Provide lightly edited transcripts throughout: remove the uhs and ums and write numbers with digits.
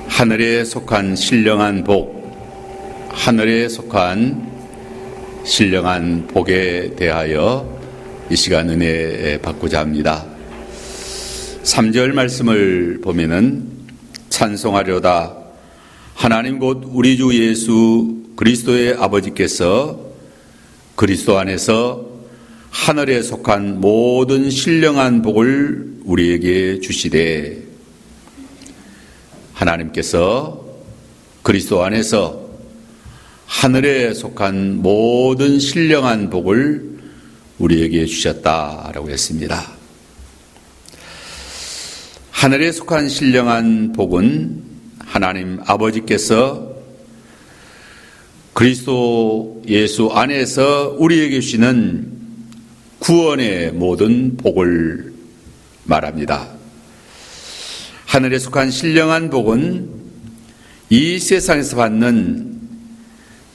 하늘에 속한 신령한 복, 하늘에 속한 신령한 복에 대하여 이 시간 은혜 받고자 합니다. 3절 말씀을 보면은 찬송하려다 하나님 곧 우리 주 예수 그리스도의 아버지께서 그리스도 안에서 하늘에 속한 모든 신령한 복을 우리에게 주시되, 하나님께서 그리스도 안에서 하늘에 속한 모든 신령한 복을 우리에게 주셨다라고 했습니다. 하늘에 속한 신령한 복은 하나님 아버지께서 그리스도 예수 안에서 우리에게 주시는 구원의 모든 복을 말합니다. 하늘에 속한 신령한 복은 이 세상에서 받는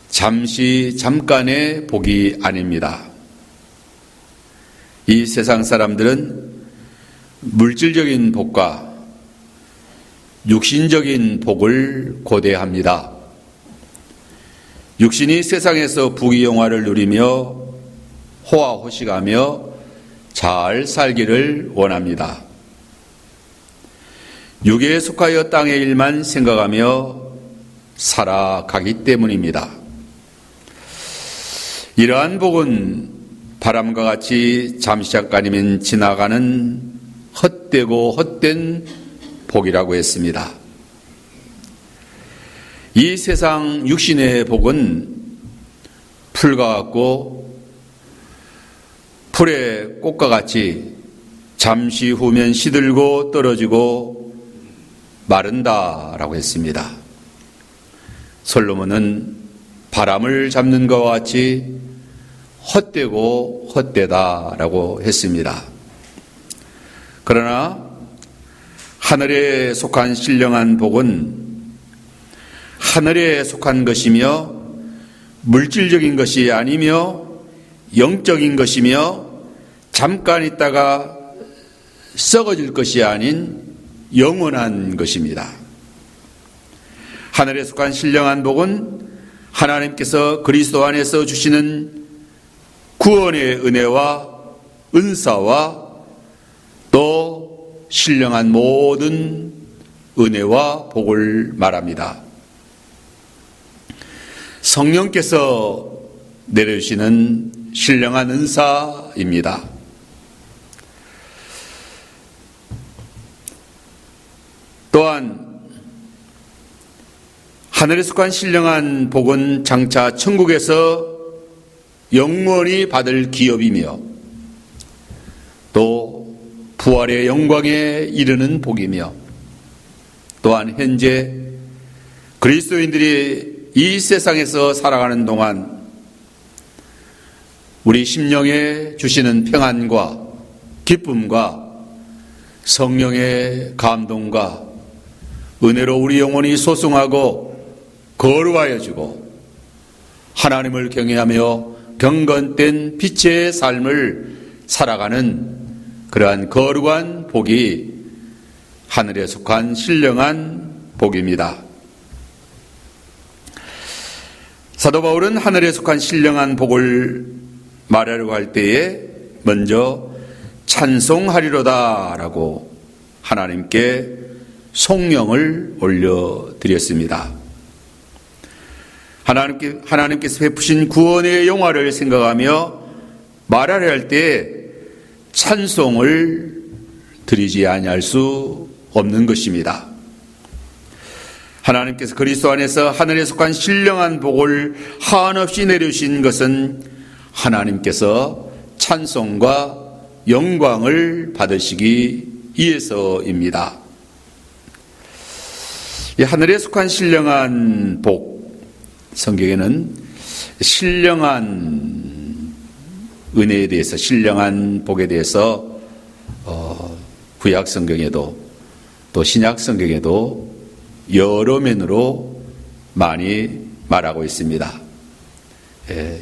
잠깐의 복이 아닙니다. 이 세상 사람들은 물질적인 복과 육신적인 복을 고대합니다. 육신이 세상에서 부귀영화를 누리며 호화호식하며 잘 살기를 원합니다. 육에 속하여 땅의 일만 생각하며 살아가기 때문입니다. 이러한 복은 바람과 같이 잠시 잠깐이면 지나가는 헛되고 헛된 복이라고 했습니다. 이 세상 육신의 복은 풀과 같고 풀의 꽃과 같이 잠시 후면 시들고 떨어지고 마른다라고 했습니다. 솔로몬은 바람을 잡는 것과 같이 헛되고 헛되다라고 했습니다. 그러나 하늘에 속한 신령한 복은 하늘에 속한 것이며 물질적인 것이 아니며 영적인 것이며 잠깐 있다가 썩어질 것이 아닌 영원한 것입니다. 하늘에 속한 신령한 복은 하나님께서 그리스도 안에서 주시는 구원의 은혜와 은사와 또 신령한 모든 은혜와 복을 말합니다. 성령께서 내려주시는 신령한 은사입니다. 또한 하늘에 속한 신령한 복은 장차 천국에서 영원히 받을 기업이며 또 부활의 영광에 이르는 복이며 또한 현재 그리스도인들이 이 세상에서 살아가는 동안 우리 심령에 주시는 평안과 기쁨과 성령의 감동과 은혜로 우리 영혼이 소승하고 거룩하여 주고 하나님을 경외하며 경건된 빛의 삶을 살아가는 그러한 거룩한 복이 하늘에 속한 신령한 복입니다. 사도 바울은 하늘에 속한 신령한 복을 말하려고 할 때에 먼저 찬송하리로다라고 하나님께 송영을 올려드렸습니다. 하나님께서 베푸신 구원의 영화를 생각하며 말하려 할 때 찬송을 드리지 아니할 수 없는 것입니다. 하나님께서 그리스도 안에서 하늘에 속한 신령한 복을 한없이 내려주신 것은 하나님께서 찬송과 영광을 받으시기 위해서입니다. 이 하늘에 속한 신령한 복, 성경에는 신령한 은혜에 대해서, 신령한 복에 대해서 구약 성경에도 또 신약 성경에도 여러 면으로 많이 말하고 있습니다.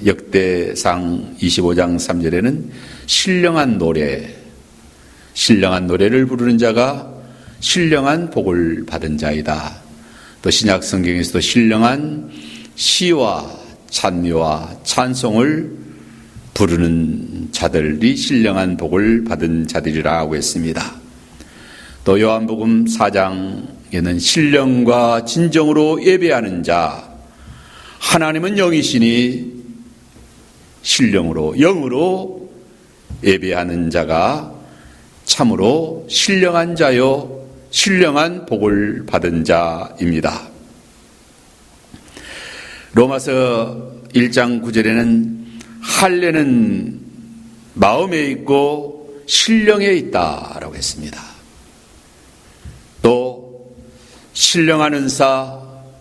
역대상 25장 3절에는 신령한 노래를 부르는 자가 신령한 복을 받은 자이다. 또 신약 성경에서도 신령한 시와 찬미와 찬송을 부르는 자들이 신령한 복을 받은 자들이라고 했습니다. 또 요한복음 4장에는 신령과 진정으로 예배하는 자, 하나님은 영이시니 신령으로 영으로 예배하는 자가 참으로 신령한 자요 신령한 복을 받은 자입니다. 로마서 1장 9절에는 할례는 마음에 있고 신령에 있다라고 했습니다. 또 신령한 은사,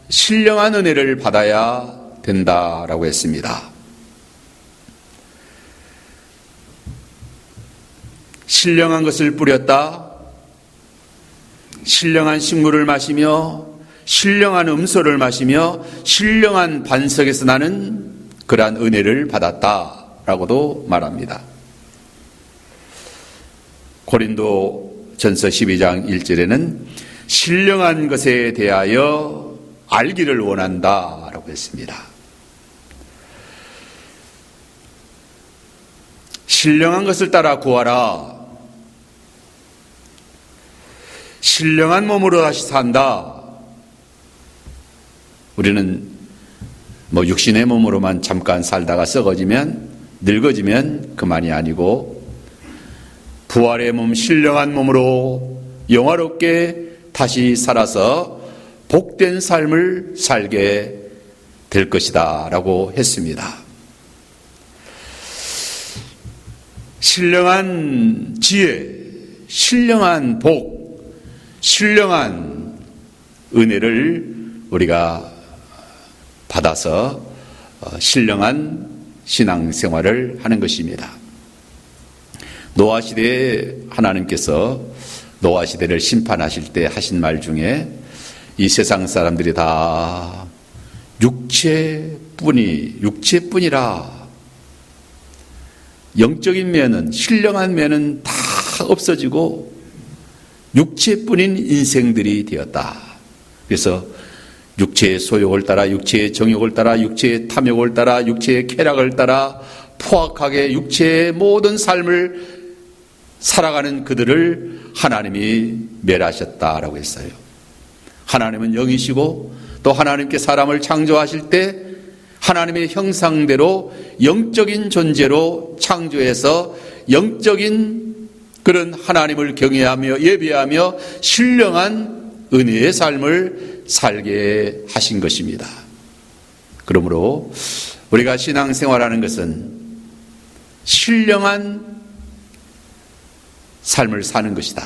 신령한 은혜를 받아야 된다라고 했습니다. 신령한 것을 뿌렸다, 신령한 식물을 마시며 신령한 음소를 마시며 신령한 반석에서 나는 그러한 은혜를 받았다라고도 말합니다. 고린도 전서 12장 1절에는 신령한 것에 대하여 알기를 원한다라고 했습니다. 신령한 것을 따라 구하라. 신령한 몸으로 다시 산다. 우리는 육신의 몸으로만 잠깐 살다가 썩어지면 늙어지면 그만이 아니고 부활의 몸, 신령한 몸으로 영화롭게 다시 살아서 복된 삶을 살게 될 것이다 라고 했습니다. 신령한 지혜, 신령한 복, 신령한 은혜를 우리가 받아서 신령한 신앙생활을 하는 것입니다. 노아시대에 하나님께서 노아시대를 심판하실 때 하신 말 중에 이 세상 사람들이 다 육체뿐이라, 영적인 면은, 신령한 면은 다 없어지고 육체뿐인 인생들이 되었다. 그래서 육체의 소욕을 따라, 육체의 정욕을 따라, 육체의 탐욕을 따라, 육체의 쾌락을 따라 포악하게 육체의 모든 삶을 살아가는 그들을 하나님이 멸하셨다라고 했어요. 하나님은 영이시고 또 하나님께 사람을 창조하실 때 하나님의 형상대로 영적인 존재로 창조해서 영적인 그런 하나님을 경외하며 예배하며 신령한 은혜의 삶을 살게 하신 것입니다. 그러므로 우리가 신앙생활하는 것은 신령한 삶을 사는 것이다.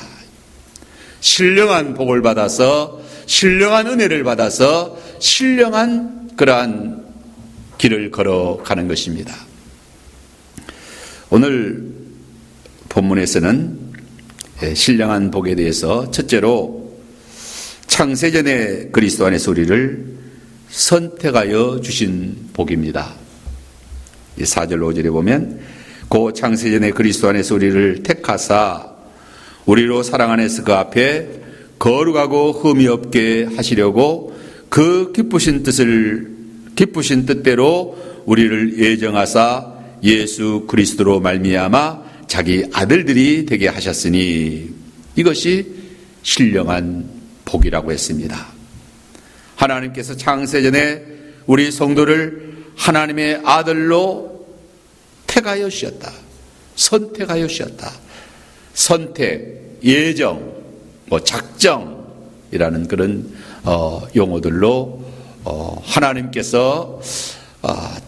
신령한 복을 받아서 신령한 은혜를 받아서 신령한 그러한 길을 걸어가는 것입니다. 오늘 본문에서는 신령한 복에 대해서 첫째로 창세전에 그리스도 안에서 우리를 선택하여 주신 복입니다. 4절 5절에 보면 고 창세전에 그리스도 안에서 우리를 택하사 우리로 사랑 안에서 그 앞에 거룩하고 흠이 없게 하시려고 그 기쁘신 뜻대로 우리를 예정하사 예수 그리스도로 말미암아 자기 아들들이 되게 하셨으니 이것이 신령한 복이라고 했습니다. 하나님께서 창세전에 우리 성도를 하나님의 아들로 택하여 주셨다. 선택하여 주셨다. 선택, 예정, 작정이라는 그런 용어들로 하나님께서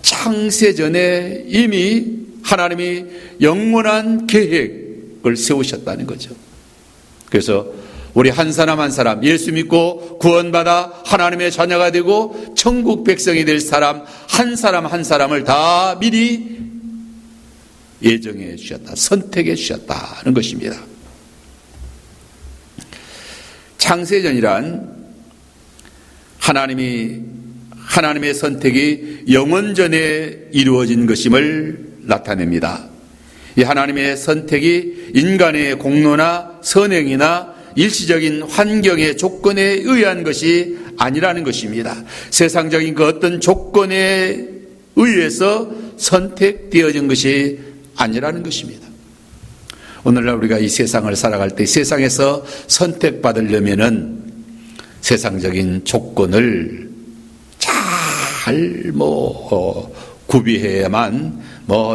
창세전에 이미 하나님이 영원한 계획을 세우셨다는 거죠. 그래서 우리 한 사람 한 사람 예수 믿고 구원받아 하나님의 자녀가 되고 천국 백성이 될 사람 한 사람을 다 미리 예정해 주셨다. 선택해 주셨다는 것입니다. 창세전이란 하나님의 선택이 영원전에 이루어진 것임을 나타냅니다. 이 하나님의 선택이 인간의 공로나 선행이나 일시적인 환경의 조건에 의한 것이 아니라는 것입니다. 세상적인 그 어떤 조건에 의해서 선택되어진 것이 아니라는 것입니다. 오늘날 우리가 이 세상을 살아갈 때 세상에서 선택받으려면은 세상적인 조건을 잘 구비해야만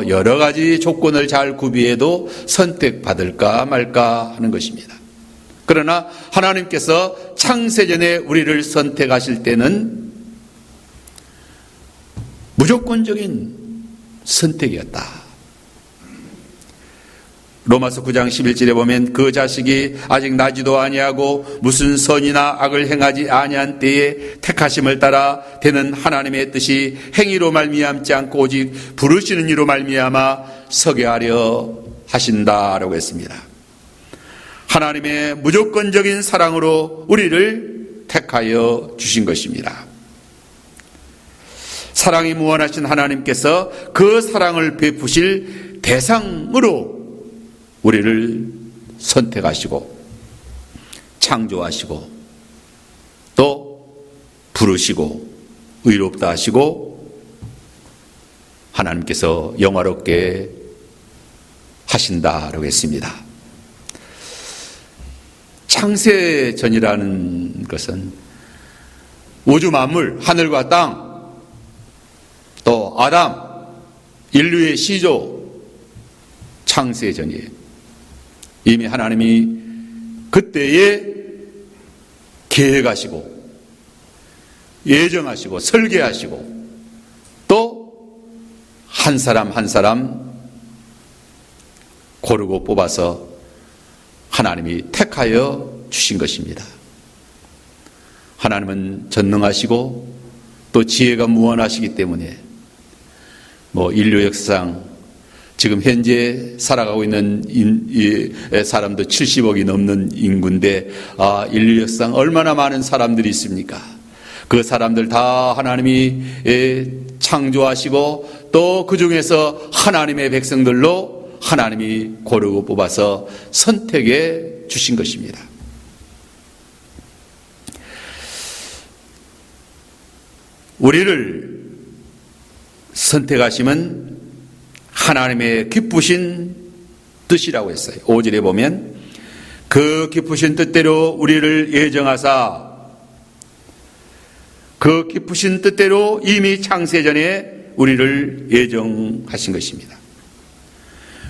여러 가지 조건을 잘 구비해도 선택받을까 말까 하는 것입니다. 그러나 하나님께서 창세전에 우리를 선택하실 때는 무조건적인 선택이었다. 로마서 9장 11절에 보면 그 자식이 아직 나지도 아니하고 무슨 선이나 악을 행하지 아니한 때에 택하심을 따라 되는 하나님의 뜻이 행위로 말미암지 않고 오직 부르시는 이로 말미암아 서게 하려 하신다라고 했습니다. 하나님의 무조건적인 사랑으로 우리를 택하여 주신 것입니다. 사랑이 무한하신 하나님께서 그 사랑을 베푸실 대상으로 우리를 선택하시고 창조하시고 또 부르시고 의롭다 하시고 하나님께서 영화롭게 하신다라고 했습니다. 창세전이라는 것은 우주 만물, 하늘과 땅, 또 아담, 인류의 시조 창세전이에요. 이미 하나님이 그때에 계획하시고 예정하시고 설계하시고 또 한 사람 한 사람 고르고 뽑아서 하나님이 택하여 주신 것입니다. 하나님은 전능하시고 또 지혜가 무한하시기 때문에 인류 역사상 지금 현재 살아가고 있는 사람도 70억이 넘는 인구인데 인류 역사상 얼마나 많은 사람들이 있습니까? 그 사람들 다 하나님이 창조하시고 또 그 중에서 하나님의 백성들로 하나님이 고르고 뽑아서 선택해 주신 것입니다. 우리를 선택하심은 하나님의 기쁘신 뜻이라고 했어요. 5절에 보면 그 기쁘신 뜻대로 우리를 예정하사 그 기쁘신 뜻대로 이미 창세전에 우리를 예정하신 것입니다.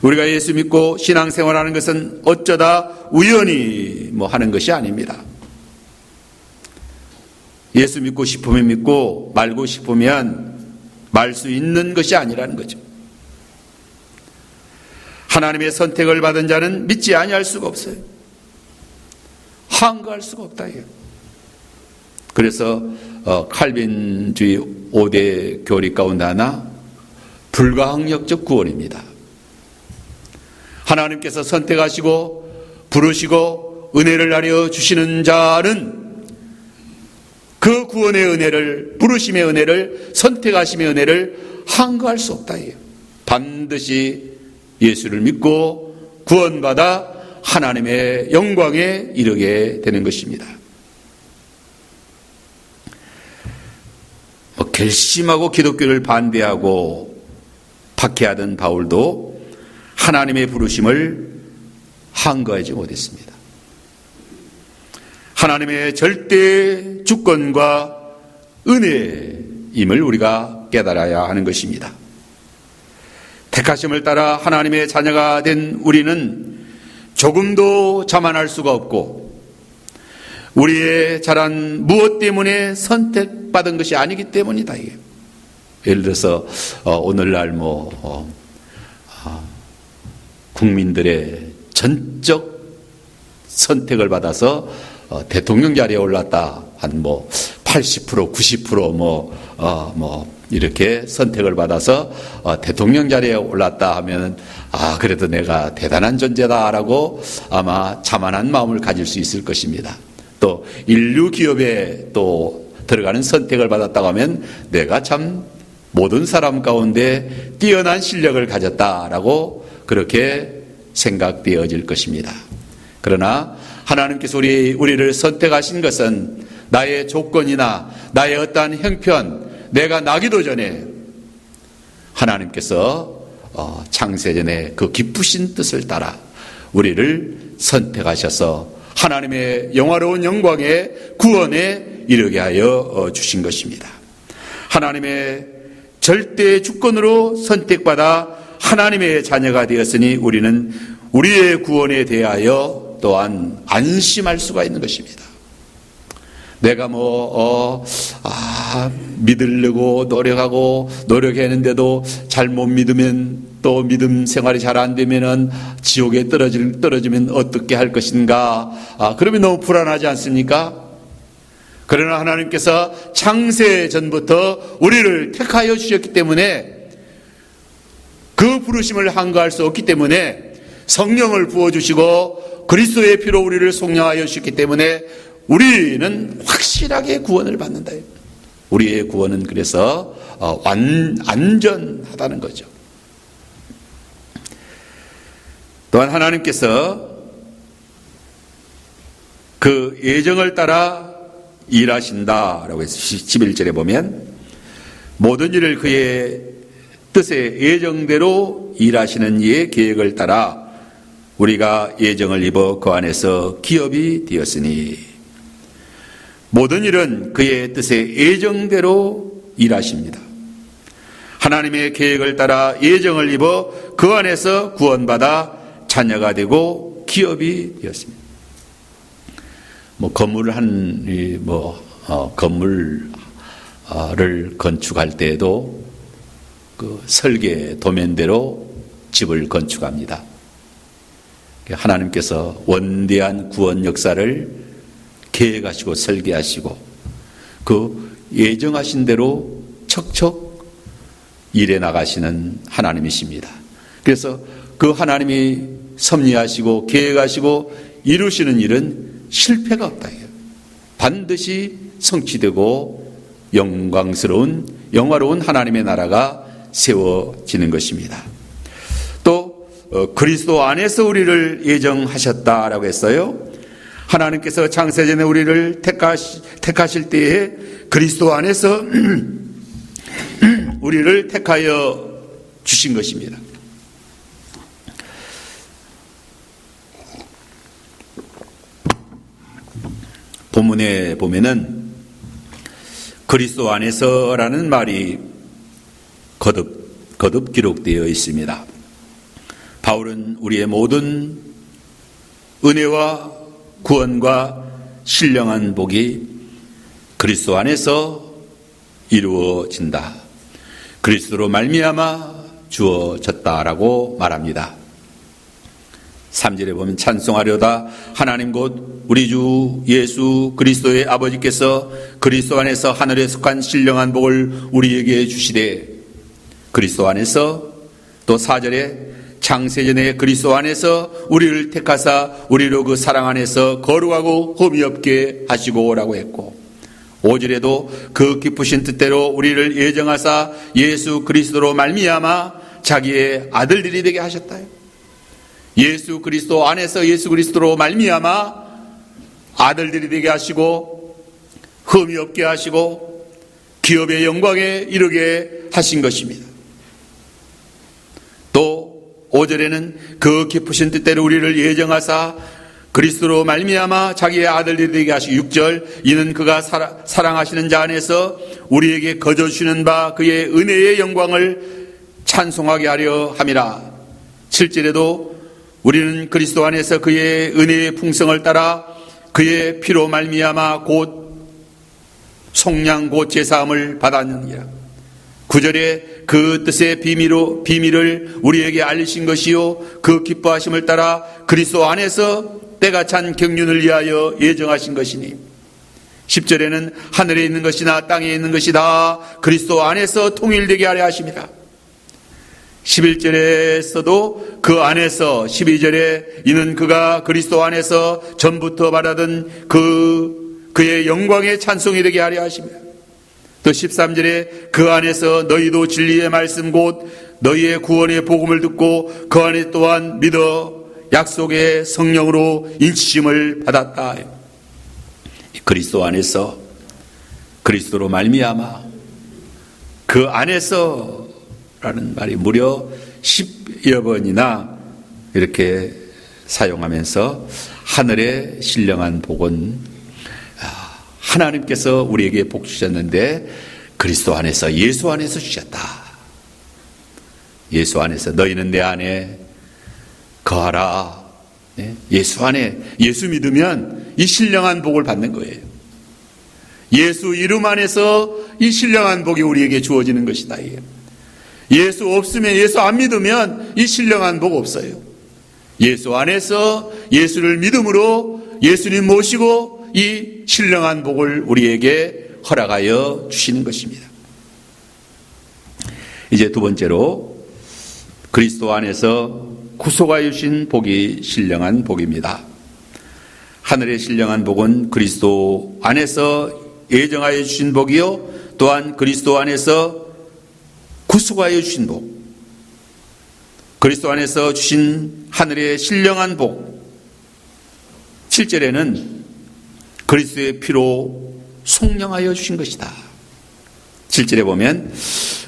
우리가 예수 믿고 신앙생활하는 것은 어쩌다 우연히 하는 것이 아닙니다. 예수 믿고 싶으면 믿고 말고 싶으면 말 수 있는 것이 아니라는 거죠. 하나님의 선택을 받은 자는 믿지 아니할 수가 없어요. 항거할 수가 없다. 그래서 칼빈주의 5대 교리 가운데 하나 불가항력적 구원입니다. 하나님께서 선택하시고 부르시고 은혜를 하려 주시는 자는 그 구원의 은혜를, 부르심의 은혜를, 선택하심의 은혜를 항거할 수 없다. 반드시 예수를 믿고 구원받아 하나님의 영광에 이르게 되는 것입니다. 결심하고 기독교를 반대하고 박해하던 바울도 하나님의 부르심을 항거하지 못했습니다. 하나님의 절대 주권과 은혜임을 우리가 깨달아야 하는 것입니다. 택하심을 따라 하나님의 자녀가 된 우리는 조금도 자만할 수가 없고 우리의 잘한 무엇 때문에 선택받은 것이 아니기 때문이다. 예를 들어서 오늘날 국민들의 전적 선택을 받아서 대통령 자리에 올랐다. 한 80%, 90% 이렇게 선택을 받아서 대통령 자리에 올랐다 하면 그래도 내가 대단한 존재다라고 아마 자만한 마음을 가질 수 있을 것입니다. 또 인류 기업에 또 들어가는 선택을 받았다고 하면 내가 참 모든 사람 가운데 뛰어난 실력을 가졌다라고 그렇게 생각되어질 것입니다. 그러나 하나님께서 우리를 선택하신 것은 나의 조건이나 나의 어떠한 형편, 내가 나기도 전에 하나님께서 창세전에 그 기쁘신 뜻을 따라 우리를 선택하셔서 하나님의 영화로운 영광의 구원에 이르게 하여 주신 것입니다. 하나님의 절대 주권으로 선택받아 하나님의 자녀가 되었으니 우리는 우리의 구원에 대하여 또한 안심할 수가 있는 것입니다. 내가 믿으려고 노력하고 노력했는데도 잘못 믿으면, 또 믿음 생활이 잘 안 되면은 지옥에 떨어지면 어떻게 할 것인가? 그러면 너무 불안하지 않습니까? 그러나 하나님께서 창세 전부터 우리를 택하여 주셨기 때문에, 그 부르심을 한가할 수 없기 때문에 성령을 부어주시고 그리스도의 피로 우리를 속량하여 주셨기 때문에 우리는 확실하게 구원을 받는다. 우리의 구원은 그래서 안전하다는 거죠. 또한 하나님께서 그 예정을 따라 일하신다라고 해서 11절에 보면 모든 일을 그의 뜻의 예정대로 일하시는 이의 계획을 따라 우리가 예정을 입어 그 안에서 기업이 되었으니, 모든 일은 그의 뜻의 예정대로 일하십니다. 하나님의 계획을 따라 예정을 입어 그 안에서 구원받아 자녀가 되고 기업이 되었습니다. 건물을 건축할 때에도 그 설계 도면대로 집을 건축합니다. 하나님께서 원대한 구원 역사를 계획하시고 설계하시고 그 예정하신 대로 척척 일해 나가시는 하나님이십니다. 그래서 그 하나님이 섭리하시고 계획하시고 이루시는 일은 실패가 없다. 반드시 성취되고 영화로운 하나님의 나라가 세워지는 것입니다. 또 그리스도 안에서 우리를 예정하셨다라고 했어요. 하나님께서 창세전에 우리를 택하실 때에 그리스도 안에서 우리를 택하여 주신 것입니다. 본문에 보면은 그리스도 안에서라는 말이 거듭 기록되어 있습니다. 바울은 우리의 모든 은혜와 구원과 신령한 복이 그리스도 안에서 이루어진다, 그리스도로 말미암아 주어졌다라고 말합니다. 3절에 보면 찬송하려다 하나님 곧 우리 주 예수 그리스도의 아버지께서 그리스도 안에서 하늘에 속한 신령한 복을 우리에게 주시되, 그리스도 안에서, 또 4절에 창세전에 그리스도 안에서 우리를 택하사 우리로 그 사랑 안에서 거룩하고 흠이 없게 하시고라고 했고, 5절에도 그 기쁘신 뜻대로 우리를 예정하사 예수 그리스도로 말미암아 자기의 아들들이 되게 하셨다. 예수 그리스도 안에서 예수 그리스도로 말미암아 아들들이 되게 하시고 흠이 없게 하시고 기업의 영광에 이르게 하신 것입니다. 또 5절에는 그 기쁘신 뜻대로 우리를 예정하사 그리스도로 말미암아 자기의 아들들이 되게 하시고, 6절 이는 그가 사랑하시는 자 안에서 우리에게 거저 주시는 바 그의 은혜의 영광을 찬송하게 하려 함이라. 7절에도 우리는 그리스도 안에서 그의 은혜의 풍성을 따라 그의 피로 말미암아 곧 속량 곧 제사함을 받았느니라. 9절에 그 뜻의 비밀을 우리에게 알리신 것이요 그 기뻐하심을 따라 그리스도 안에서 때가 찬 경륜을 위하여 예정하신 것이니, 10절에는 하늘에 있는 것이나 땅에 있는 것이 다 그리스도 안에서 통일되게 하려 하십니다. 11절에서도 그 안에서, 12절에 이는 그가 그리스도 안에서 전부터 바라던 그의 영광의 찬송이 되게 하려 하십니다. 또 13절에 그 안에서 너희도 진리의 말씀 곧 너희의 구원의 복음을 듣고 그 안에 또한 믿어 약속의 성령으로 인치심을 받았다. 그리스도 안에서, 그리스도로 말미암아, 그 안에서 라는 말이 무려 10여 번이나 이렇게 사용하면서 하늘의 신령한 복은 하나님께서 우리에게 복 주셨는데 그리스도 안에서, 예수 안에서 주셨다. 예수 안에서 너희는 내 안에 거하라. 예수 안에, 예수 믿으면 이 신령한 복을 받는 거예요. 예수 이름 안에서 이 신령한 복이 우리에게 주어지는 것이다. 예수 없으면, 예수 안 믿으면 이 신령한 복 없어요. 예수 안에서 예수를 믿음으로 예수님 모시고 이 신령한 복을 우리에게 허락하여 주시는 것입니다. 이제 두 번째로 그리스도 안에서 구속하여 주신 복이 신령한 복입니다. 하늘의 신령한 복은 그리스도 안에서 예정하여 주신 복이요, 또한 그리스도 안에서 구속하여 주신 복, 그리스도 안에서 주신 하늘의 신령한 복, 7절에는 그리스도의 피로 속량하여 주신 것이다. 7절에 보면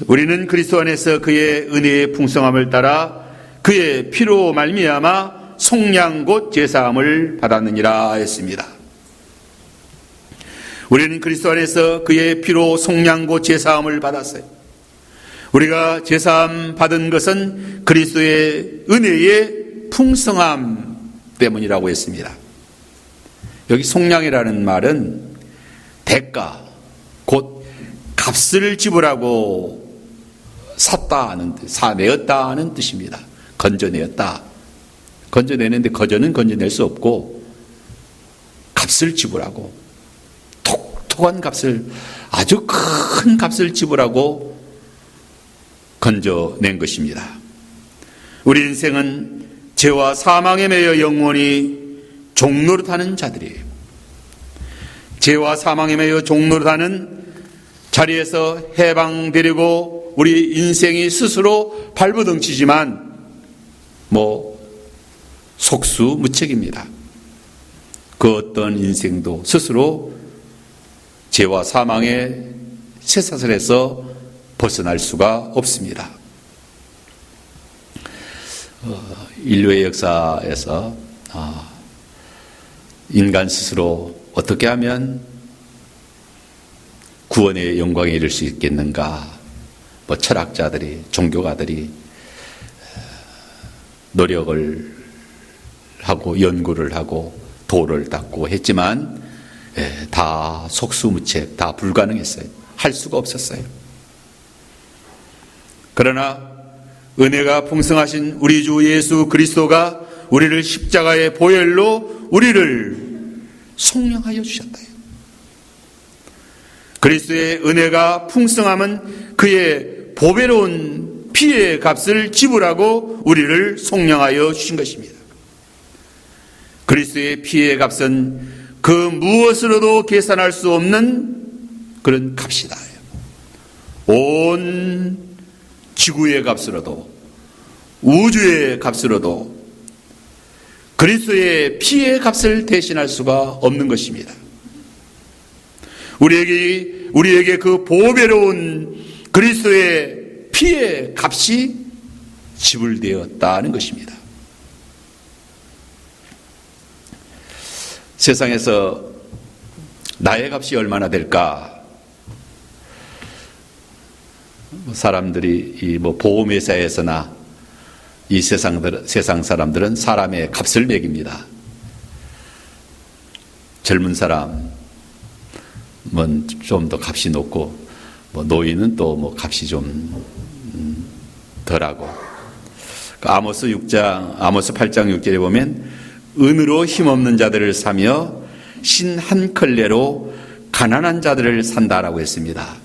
우리는 그리스도 안에서 그의 은혜의 풍성함을 따라 그의 피로 말미암아 속량 곧 제사함을 받았느니라 했습니다. 우리는 그리스도 안에서 그의 피로 속량 곧 제사함을 받았어요. 우리가 제사함 받은 것은 그리스도의 은혜의 풍성함 때문이라고 했습니다. 여기 속량이라는 말은 대가, 곧 값을 지불하고 샀다 하는 뜻, 사내었다 하는 뜻입니다. 건져내었다. 건져내는데 거저는 건져낼 수 없고 값을 지불하고, 톡톡한 값을, 아주 큰 값을 지불하고 건져낸 것입니다. 우리 인생은 죄와 사망에 매여 영원히 종노릇하는 자들이에요. 죄와 사망에 매여 종노릇하는 자리에서 해방되려고 우리 인생이 스스로 발버둥치지만 속수무책입니다. 그 어떤 인생도 스스로 죄와 사망의 쇠사슬에서 벗어날 수가 없습니다. 인류의 역사에서 인간 스스로 어떻게 하면 구원의 영광에 이를 수 있겠는가, 철학자들이, 종교가들이 노력을 하고 연구를 하고 도를 닦고 했지만 다 속수무책, 다 불가능했어요. 할 수가 없었어요. 그러나 은혜가 풍성하신 우리 주 예수 그리스도가 우리를 십자가의 보혈로 우리를 속량하여 주셨다. 그리스도의 은혜가 풍성함은 그의 보배로운 피의 값을 지불하고 우리를 속량하여 주신 것입니다. 그리스도의 피의 값은 그 무엇으로도 계산할 수 없는 그런 값이다. 온 지구의 값으로도, 우주의 값으로도 그리스도의 피의 값을 대신할 수가 없는 것입니다. 우리에게 그 보배로운 그리스도의 피의 값이 지불되었다는 것입니다. 세상에서 나의 값이 얼마나 될까? 사람들이 보험회사에서나 이 세상 사람들은 사람의 값을 매깁니다. 젊은 사람은 좀 더 값이 높고, 노인은 또 값이 좀 덜하고. 아모스 8장 6절에 보면 은으로 힘없는 자들을 사며 신 한 컬레로 가난한 자들을 산다라고 했습니다.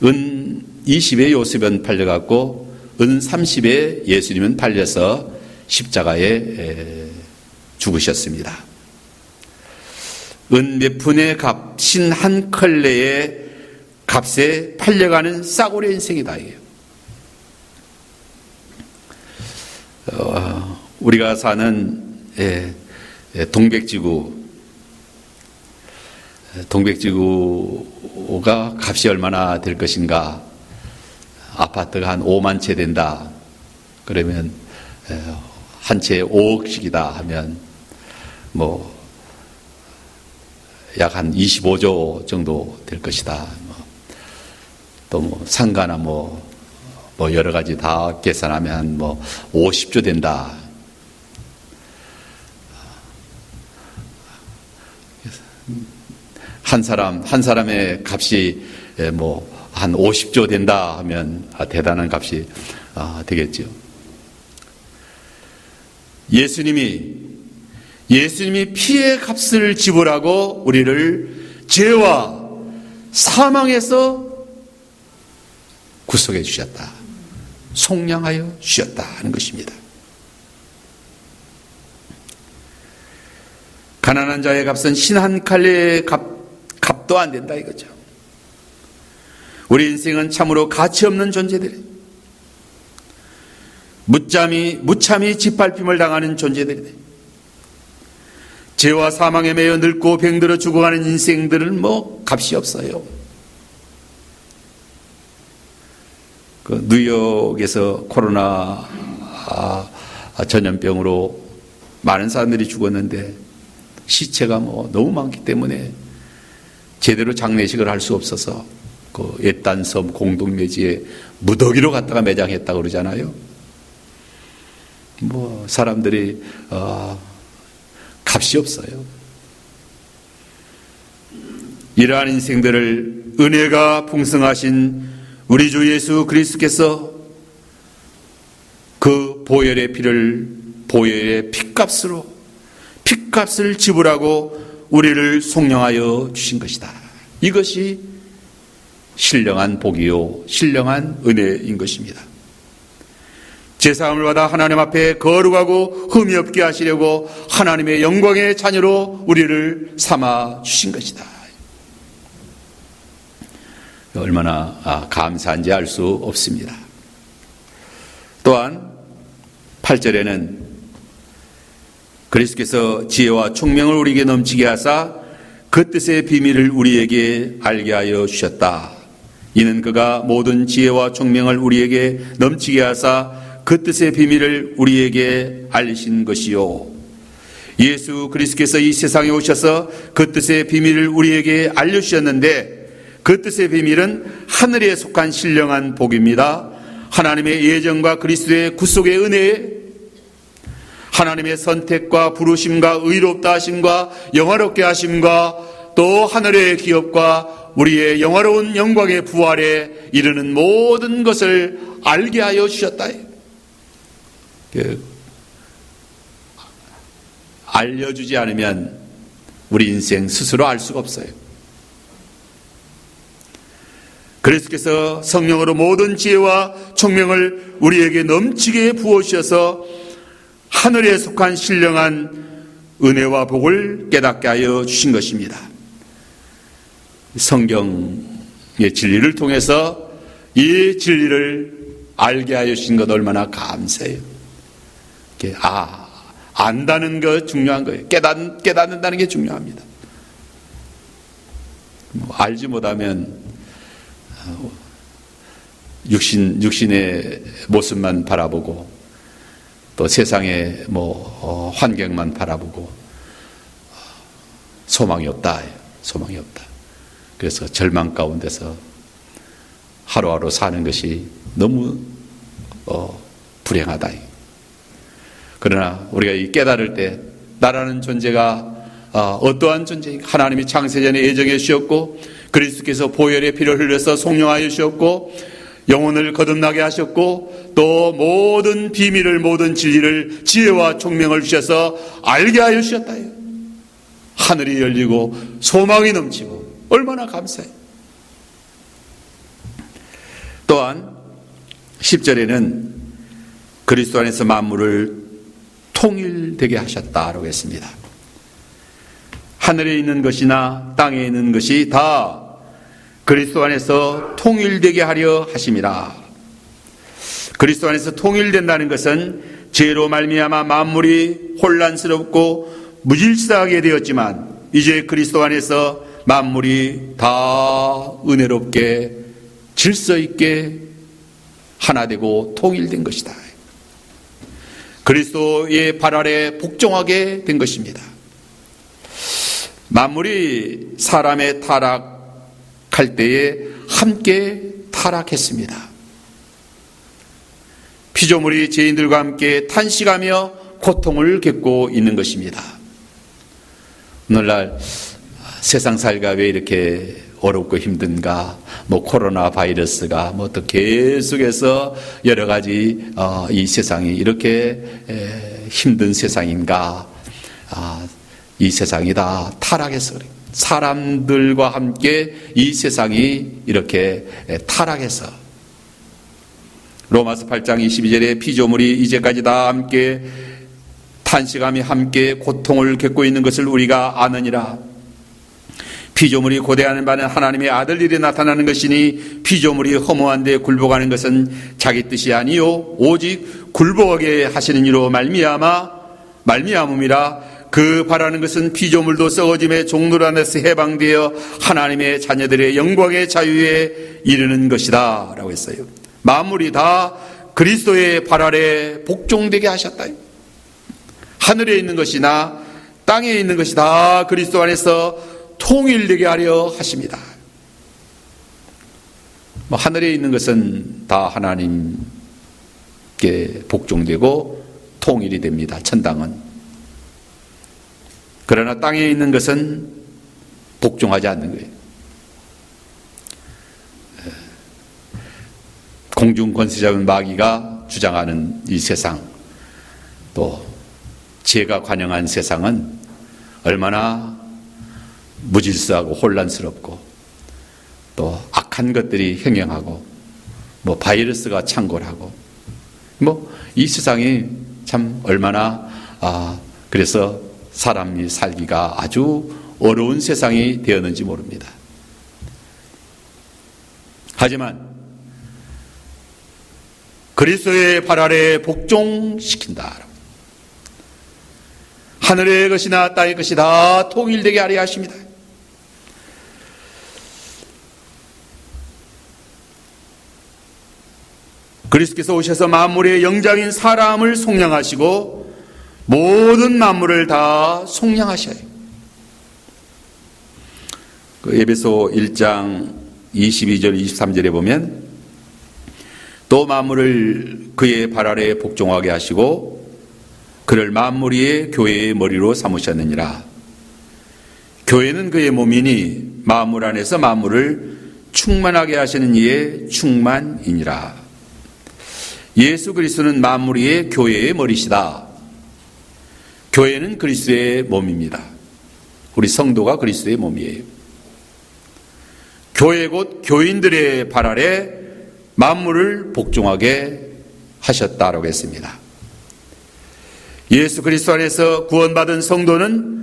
은 20에 요셉은 팔려갔고 은 30에 예수님은 팔려서 십자가에 죽으셨습니다. 은 몇 푼의 값, 신 한 컬레의 값에 팔려가는 싸구려 인생이다. 우리가 사는 동백지구가 값이 얼마나 될 것인가. 아파트가 한 5만 채 된다. 그러면 한 채에 5억씩이다 하면 약 한 25조 정도 될 것이다. 또 상가나 여러 가지 다 계산하면 50조 된다. 한 사람의 값이 한 50조 된다 하면 대단한 값이 되겠죠. 예수님이 피의 값을 지불하고 우리를 죄와 사망에서 구속해 주셨다. 속량하여 주셨다 하는 것입니다. 가난한 자의 값은 신 한 칼레의 값도 안 된다 이거죠. 우리 인생은 참으로 가치 없는 존재들이에요. 무참히 짓밟힘을 당하는 존재들이에요. 죄와 사망에 매여 늙고 병들어 죽어가는 인생들은 값이 없어요. 뉴욕에서 코로나 전염병으로 많은 사람들이 죽었는데 시체가 너무 많기 때문에 제대로 장례식을 할 수 없어서 옛단섬 공동묘지에 무더기로 갖다가 매장했다고 그러잖아요. 사람들이 값이 없어요. 이러한 인생들을 은혜가 풍성하신 우리 주 예수 그리스도께서 그 보혈의 핏값을 지불하고 우리를 속량하여 주신 것이다. 이것이 신령한 복이요 신령한 은혜인 것입니다. 제사함을 받아 하나님 앞에 거룩하고 흠이 없게 하시려고 하나님의 영광의 자녀로 우리를 삼아 주신 것이다. 얼마나 감사한지 알 수 없습니다. 또한 8절에는 그리스도께서 지혜와 총명을 우리에게 넘치게 하사 그 뜻의 비밀을 우리에게 알게 하여 주셨다. 이는 그가 모든 지혜와 총명을 우리에게 넘치게 하사 그 뜻의 비밀을 우리에게 알리신 것이요. 예수 그리스도께서 이 세상에 오셔서 그 뜻의 비밀을 우리에게 알려주셨는데 그 뜻의 비밀은 하늘에 속한 신령한 복입니다. 하나님의 예정과 그리스도의 구속의 은혜에 하나님의 선택과 부르심과 의롭다 하심과 영화롭게 하심과 또 하늘의 기업과 우리의 영화로운 영광의 부활에 이르는 모든 것을 알게 하여 주셨다. 알려주지 않으면 우리 인생 스스로 알 수가 없어요. 그리스도께서 성령으로 모든 지혜와 총명을 우리에게 넘치게 부어주셔서 하늘에 속한 신령한 은혜와 복을 깨닫게 하여 주신 것입니다. 성경의 진리를 통해서 이 진리를 알게 하여 주신 것 얼마나 감사해요. 안다는 것 중요한 거예요. 깨닫는다는 게 중요합니다. 알지 못하면 육신의 모습만 바라보고 또 세상의 환경만 바라보고 소망이 없다. 그래서 절망 가운데서 하루하루 사는 것이 너무 불행하다. 그러나 우리가 이 깨달을 때 나라는 존재가 어떠한 존재인가? 하나님이 창세전에 예정해 주셨고 그리스도께서 보혈의 피를 흘려서 속량하여 주셨고 영혼을 거듭나게 하셨고 또 모든 비밀을 모든 진리를 지혜와 총명을 주셔서 알게 하여 주셨다. 하늘이 열리고 소망이 넘치고 얼마나 감사해요. 또한 10절에는 그리스도 안에서 만물을 통일되게 하셨다라고 했습니다. 하늘에 있는 것이나 땅에 있는 것이 다 그리스도 안에서 통일되게 하려 하심이라. 그리스도 안에서 통일된다는 것은 죄로 말미암아 만물이 혼란스럽고 무질서하게 되었지만 이제 그리스도 안에서 만물이 다 은혜롭게 질서 있게 하나 되고 통일된 것이다. 그리스도의 발 아래 복종하게 된 것입니다. 만물이 사람의 타락할 때에 함께 타락했습니다. 피조물이 죄인들과 함께 탄식하며 고통을 겪고 있는 것입니다. 오늘날 세상 살기가 왜 이렇게 어렵고 힘든가? 코로나 바이러스가 또 계속해서 여러 가지 이 세상이 이렇게 힘든 세상인가? 이 세상이 다 타락해서 그래요. 사람들과 함께 이 세상이 이렇게 타락해서 로마서 8장 22절에 피조물이 이제까지 다 함께 탄식하며 함께 고통을 겪고 있는 것을 우리가 아느니라. 피조물이 고대하는 바는 하나님의 아들일이 나타나는 것이니 피조물이 허무한 데 굴복하는 것은 자기 뜻이 아니요 오직 굴복하게 하시는 이로 말미암음이라. 그 바라는 것은 피조물도 썩어짐의 종들 안에서 해방되어 하나님의 자녀들의 영광의 자유에 이르는 것이다 라고 했어요. 만물이 다 그리스도의 발 아래 복종되게 하셨다. 하늘에 있는 것이나 땅에 있는 것이 다 그리스도 안에서 통일되게 하려 하십니다. 하늘에 있는 것은 다 하나님께 복종되고 통일이 됩니다. 천당은. 그러나 땅에 있는 것은 복종하지 않는 거예요. 공중 권세자인 마귀가 주장하는 이 세상, 또 죄가 관영한 세상은 얼마나 무질서하고 혼란스럽고 또 악한 것들이 행행하고 바이러스가 창궐하고 이 세상이 참 얼마나 그래서 사람이 살기가 아주 어려운 세상이 되었는지 모릅니다. 하지만 그리스도의 발 아래 복종시킨다. 하늘의 것이나 땅의 것이 다 통일되게 하려 하십니다. 그리스도께서 오셔서 만물의 영장인 사람을 속량하시고 모든 만물을 다 속량하셔요. 에베소 1장 22절 23절에 보면 또 만물을 그의 발 아래 복종하게 하시고 그를 만물 위에 교회의 머리로 삼으셨느니라. 교회는 그의 몸이니 만물 안에서 만물을 충만하게 하시는 이의 충만이니라. 예수 그리스도는 만물 위에 교회의 머리시다. 교회는 그리스도의 몸입니다. 우리 성도가 그리스도의 몸이에요. 교회 곧 교인들의 발 아래 만물을 복종하게 하셨다라고 했습니다. 예수 그리스도 안에서 구원받은 성도는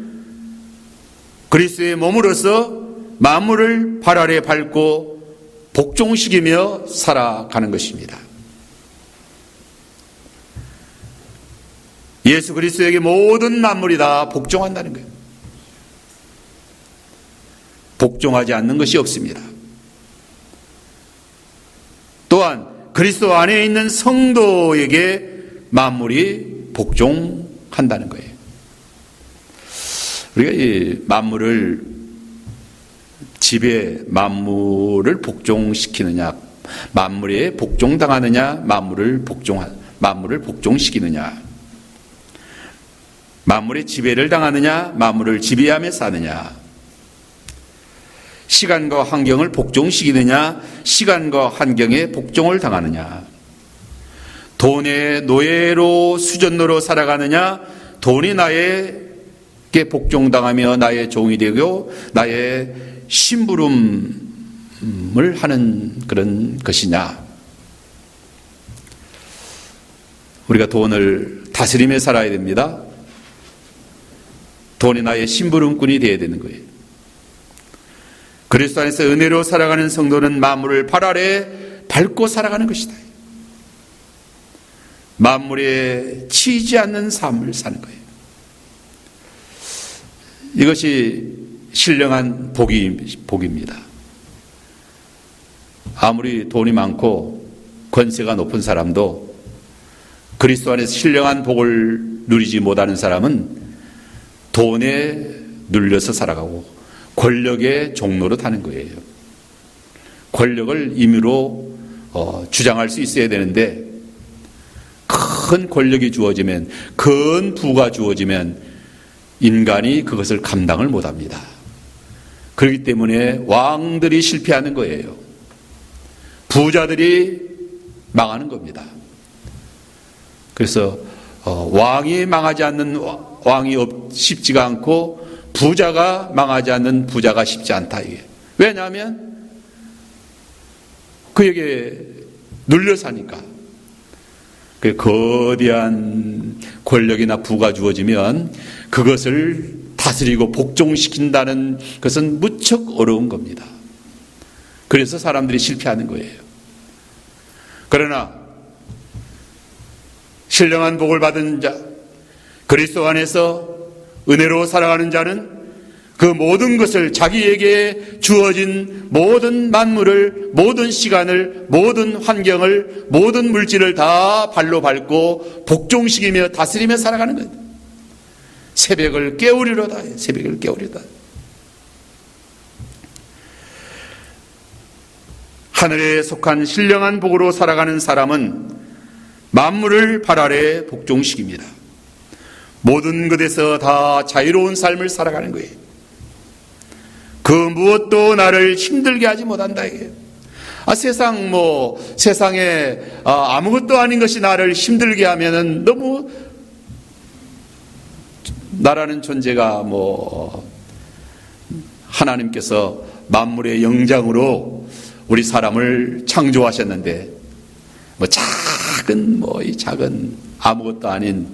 그리스도의 몸으로서 만물을 발 아래 밟고 복종시키며 살아가는 것입니다. 예수 그리스도에게 모든 만물이 다 복종한다는 거예요. 복종하지 않는 것이 없습니다. 또한 그리스도 안에 있는 성도에게 만물이 복종한다는 거예요. 우리가 이 만물을 집에 만물을 복종시키느냐, 만물에 복종당하느냐, 만물을 복종시키느냐, 만물의 지배를 당하느냐, 만물을 지배하며 사느냐, 시간과 환경을 복종시키느냐, 시간과 환경에 복종을 당하느냐, 돈의 노예로 수전노로 살아가느냐, 돈이 나에게 복종당하며 나의 종이 되고 나의 심부름을 하는 그런 것이냐. 우리가 돈을 다스리며 살아야 됩니다. 돈이 나의 심부름꾼이 되어야 되는 거예요. 그리스도 안에서 은혜로 살아가는 성도는 만물을 발 아래 밟고 살아가는 것이다. 만물에 치이지 않는 삶을 사는 거예요. 이것이 신령한 복입니다. 아무리 돈이 많고 권세가 높은 사람도 그리스도 안에서 신령한 복을 누리지 못하는 사람은 돈에 눌려서 살아가고 권력의 종로로 타는 거예요. 권력을 임의로 주장할 수 있어야 되는데, 큰 권력이 주어지면, 큰 부가 주어지면 인간이 그것을 감당을 못합니다. 그렇기 때문에 왕들이 실패하는 거예요. 부자들이 망하는 겁니다. 그래서 왕이 망하지 않는 왕이 쉽지가 않고, 부자가 망하지 않는 부자가 쉽지 않다. 이게. 왜냐하면 그에게 눌려 사니까. 그 거대한 권력이나 부가 주어지면 그것을 다스리고 복종시킨다는 것은 무척 어려운 겁니다. 그래서 사람들이 실패하는 거예요. 그러나 신령한 복을 받은 자, 그리스도 안에서 은혜로 살아가는 자는 그 모든 것을, 자기에게 주어진 모든 만물을, 모든 시간을, 모든 환경을, 모든 물질을 다 발로 밟고 복종시키며 다스리며 살아가는 거예요. 새벽을 깨우리로다. 새벽을 깨우리로다. 하늘에 속한 신령한 복으로 살아가는 사람은 만물을 발 아래 복종시킵니다. 모든 것에서 다 자유로운 삶을 살아가는 거예요. 그 무엇도 나를 힘들게 하지 못한다 이게요. 세상에 아무것도 아닌 것이 나를 힘들게 하면은 너무, 나라는 존재가 하나님께서 만물의 영장으로 우리 사람을 창조하셨는데, 이 작은 아무것도 아닌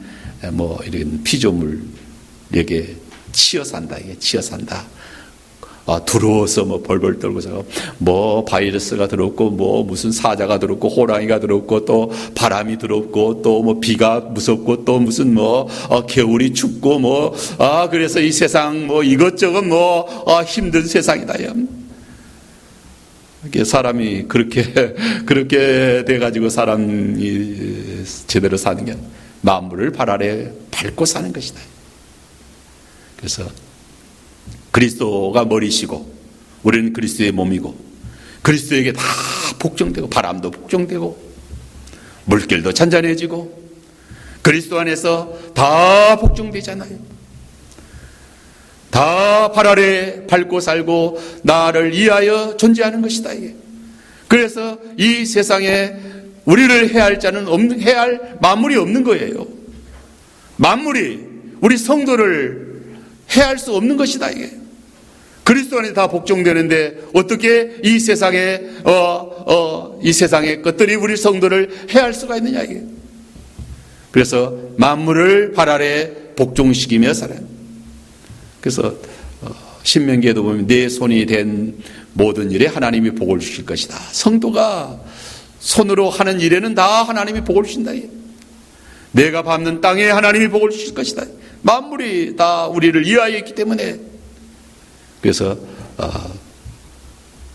이런 피조물에게 치여 산다. 이게 치여 산다. 두려워서 벌벌 떨고서 바이러스가 들었고 무슨 사자가 들었고 호랑이가 들었고 또 바람이 들었고 또 비가 무섭고 또 무슨 겨울이 춥고 그래서 이 세상 이것저것 힘든 세상이다. 이렇게 사람이 그렇게 돼가지고 사람이 제대로 사는 게 만물을 발 아래 밟고 사는 것이다. 그래서 그리스도가 머리시고 우리는 그리스도의 몸이고, 그리스도에게 다 복종되고, 바람도 복종되고 물결도 잔잔해지고 그리스도 안에서 다 복종되잖아요. 다 발 아래 밟고 살고 나를 위하여 존재하는 것이다. 이게. 그래서 이 세상에 우리를 해할 자는 해할 만물이 없는 거예요. 만물이 우리 성도를 해할 수 없는 것이다. 이게. 그리스도 안에 다 복종되는데 어떻게 이 세상의 것들이 우리 성도를 해할 수가 있느냐 이게. 그래서 만물을 발 아래 복종시키며 살아요. 그래서 신명기에도 보면 내 손이 된 모든 일에 하나님이 복을 주실 것이다. 성도가 손으로 하는 일에는 다 하나님이 복을 주신다. 내가 밟는 땅에 하나님이 복을 주실 것이다. 만물이 다 우리를 위하여 있기 때문에. 그래서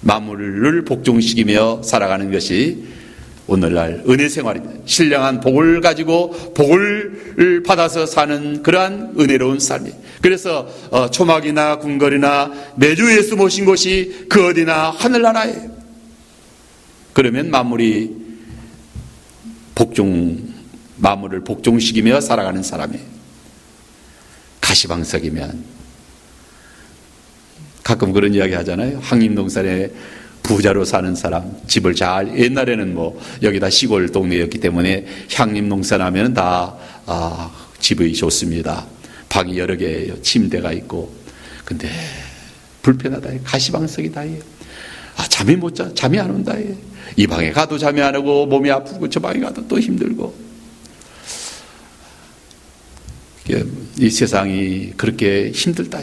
만물을 복종시키며 살아가는 것이 오늘날 은혜 생활입니다. 신령한 복을 가지고 복을 받아서 사는 그러한 은혜로운 삶이. 그래서 초막이나 궁궐이나 매주 예수 모신 곳이 그 어디나 하늘나라예요. 그러면 만물을 복종시키며 살아가는 사람이에요. 가시방석이면 가끔 그런 이야기 하잖아요. 항림동산에 부자로 사는 사람, 집을 옛날에는 여기다 시골 동네였기 때문에 향림농산 하면 다 집이 좋습니다. 방이 여러 개예요. 침대가 있고. 근데 불편하다. 가시방석이다. 잠이 못 자. 잠이 안 온다. 이 방에 가도 잠이 안 오고 몸이 아프고 저 방에 가도 또 힘들고. 이 세상이 그렇게 힘들다.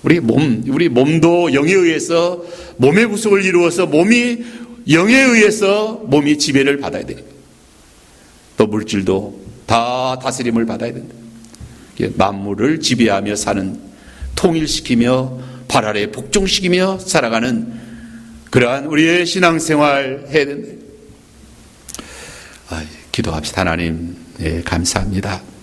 우리 몸도 영에 의해서 몸의 구속을 이루어서 몸이 영에 의해서 몸이 지배를 받아야 됩니다. 또 물질도 다 다스림을 받아야 된다. 만물을 지배하며 사는, 통일시키며 발 아래 복종시키며 살아가는 그러한 우리의 신앙생활 해야 된다. 기도합시다. 하나님, 감사합니다.